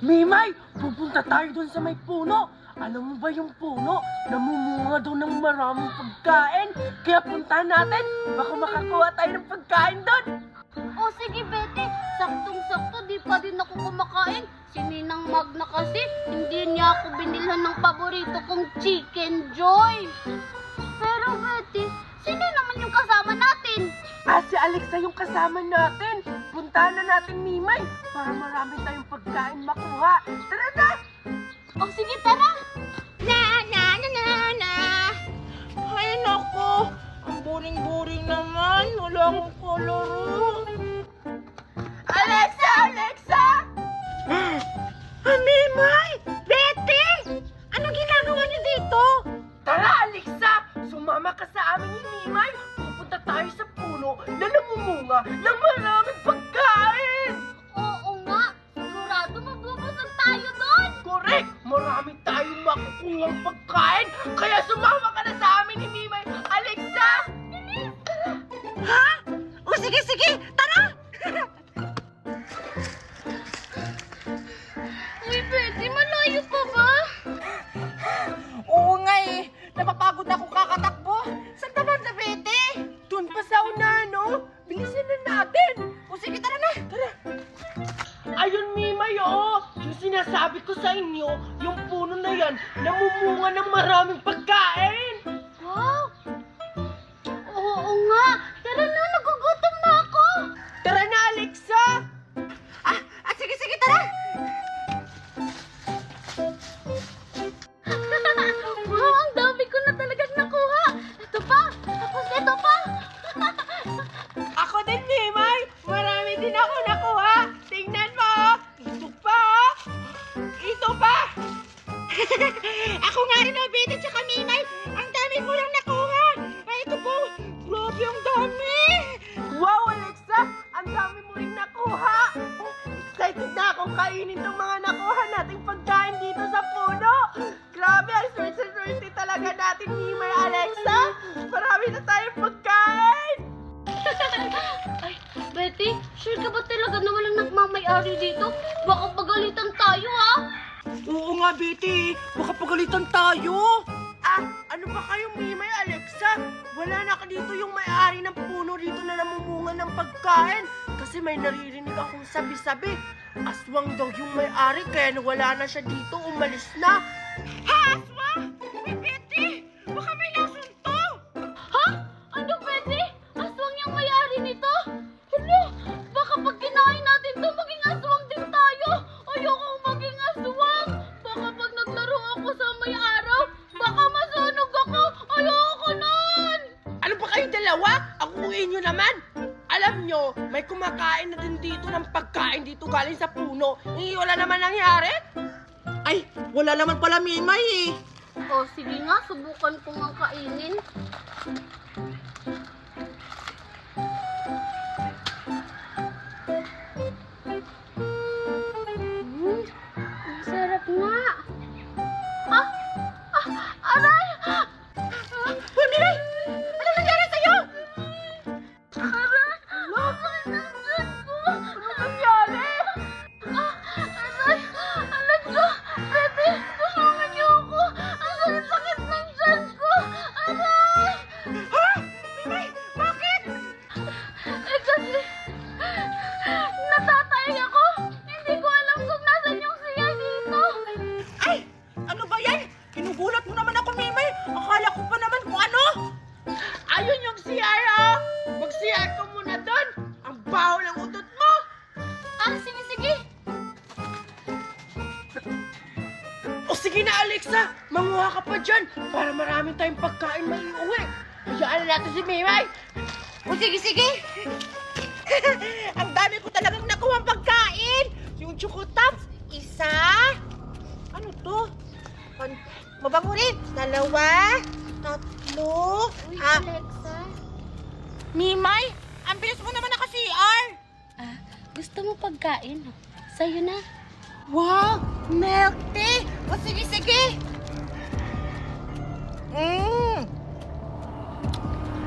Mimay, pupunta tayo doon sa may puno. Alam mo ba yung puno? Namumunga daw ng maraming pagkain. Kaya puntahan natin. Baka makakuha tayo ng pagkain doon. O sige, Betty. Saktong-sakto, di pa din ako kumakain. Si Ninang Magna kasi, hindi niya ako binilhan ng paborito kong Chicken Joy. Pero Betty, sino naman yung kasama natin? Si Alexa yung kasama natin. Puntahan na natin, Mimay, para marami tayong pagkain makuha. Tara na! O sige, tara! Ay, nako. Ang boring-boring naman. Wala akong koloro. Alexa! Alexa! Mimay! Betty! Anong ginagawa niyo dito? Tara, Alexa! Sumama ka sa amin ni Mimay. Pupunta tayo sa puno na namumunga ng maraming pagkain. Oo nga, sigurado mabubusog tayo doon! Correct! Marami tayong makukuhang pagkain. Kaya sumama ka na sa amin ni Mimay. Alexa! Ha? O sige, tara! Uy, Betty, malayo pa ba? Oo nga eh. Napapagod na akong kakatakbo. Saan naman na, Betty? Doon pa sa una, no? Bilisan na natin. O sige, tara na. Tara. Ayun, Mimay, oo. Yung sinasabi ko sa inyo, yung puno na yan, namumunga ng maraming pagkain. Wow! Oo nga, tara na, nagugutom na ako! Tara na, Alexa! Sige, tara. Wow, ang dami ko na talagang nakuha! Ito pa! Tapos ito pa! Ako din, Mimay. Marami din ako nakuha. Tingnan mo. Ito pa. Ito pa. Ako nga rin, Betty, tsaka Mimay. Ang dami ko lang nakuha. Ay, ito po. Grabe, ang dami. Wow, Alexa. Ang dami mo rin nakuha. Excited na akong kainin itong mga nakuha nating pagkain dito sa puno. Grabe, ang swerte talaga natin, Mimay, Alexa. Marami na tayong pagkain. Ay, Betty, sure ka ba talaga na walang nagmamay-ari dito? Baka pagalitan tayo, ha? Oo nga, Betty. Baka pagalitan tayo. Ano ba kayo, Mimay, Alexa? Wala na ka dito yung may-ari ng puno dito na namumunga ng pagkain. Kasi may naririnig akong sabi-sabi. Aswang daw yung may-ari kaya nawala na siya dito, umalis na. Aswang! Uy, Betty! Baka may lason to! Ha? Ano, Betty? Aswang yung may-ari nito? Hala, baka pag kinain natin to, maging aswang din tayo. Ayoko maging aswang. Baka pag naglaro ako sa may-araw, baka masunog ako. Ayoko nun. Ano ba kayo dalawa? Akuin nyo naman. Alam nyo, may kumakain na din dito ng pagkain dito galing sa puno. Wala naman nangyari? Ay, wala naman pala, Mimay eh. O, sige nga, subukan ko nga kainin. Ang sarap nga. Aray! Mimay! Ano nangyari sa'yo? Aray! Bakit nandyan ko? Ano nangyari? Aray! Alexa! Betty! Tulungan niyo ako! Ang sakit-sakit ng tiyan ko! Aray! Ha? Mimay! Bakit? Kasi natatay ako. Hindi ko alam kung nasan yung siya dito. Ay! Ano ba yan? Kinugulat mo naman ako, Mimay. Akala ko pa naman kung ano. Ayun yung CR, oh! Mag-CR ka muna doon! Ang baho ng utot mo! Sige. O sige na, Alexa! Manguha ka pa dyan para marami tayong pagkain maiuwi. Hayaan na natin si Mimay! O sige. Ang dami ko talagang nakuha pagkain. Yung Choco Tops, isa. Ano to? Mabango rin. Dalawa. Tatlo. Uy, Alexa. Mimay, ang bilis mo naman naka-CR. Gusto mo pagkain? Sa'yo na. Wow, milk tea. O sige.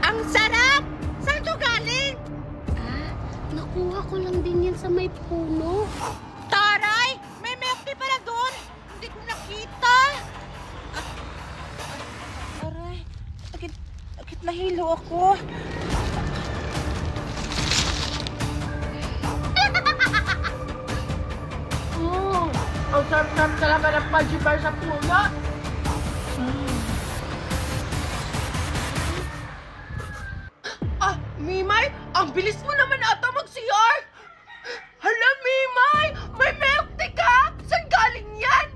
Ang sarap. Saan to galing? Nakuha ko lang din yan sa may puno. Taray, may milk tea Nahilo ako. Ang sarap-sarap talaga ng fudgy bar sa puno. Ah, Mimay, ang bilis mo naman ata mag-CR. Hala, Mimay, may milk tea ka? Saan galing yan?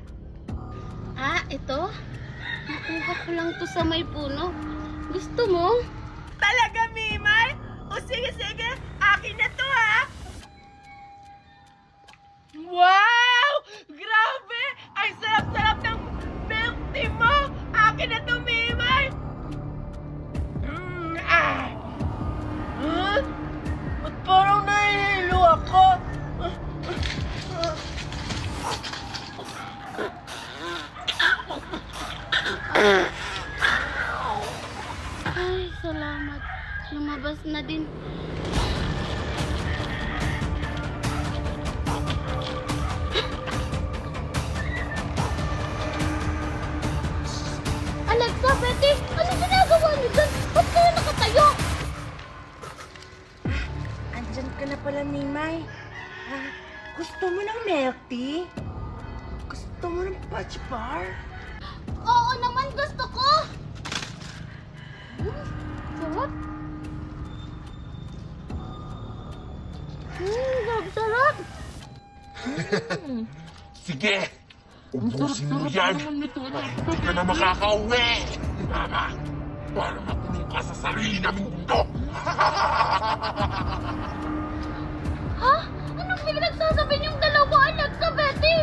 Ah, ito? Nakuha ko lang to sa may puno. Gusto mo? Talaga, Mimay? O sige, sige, akin na to ha. Wow! Grabe! Ang sarap-sarap ng milk tea mo! Akin na to, Mimay! Huh? Ba't parang nahihilo ako? Ay, salamat. Lumabas na din. Alexa, Betty, ano ginagawa niyo dyan? Ba't kayo nakatayo? Andyan ka na pala, Mimay. Gusto mo ng milk tea? Gusto mo ng fudge bar? Oo naman, gusto ko! Sarap! Sarap! Sige! Ubusin mo yan! Hindi ka na makakauwi! Mama! Para makulong ka sa sarili naming mundo! Ha? Anong pinagsasabi niyong dalawa, Alexa, Betty?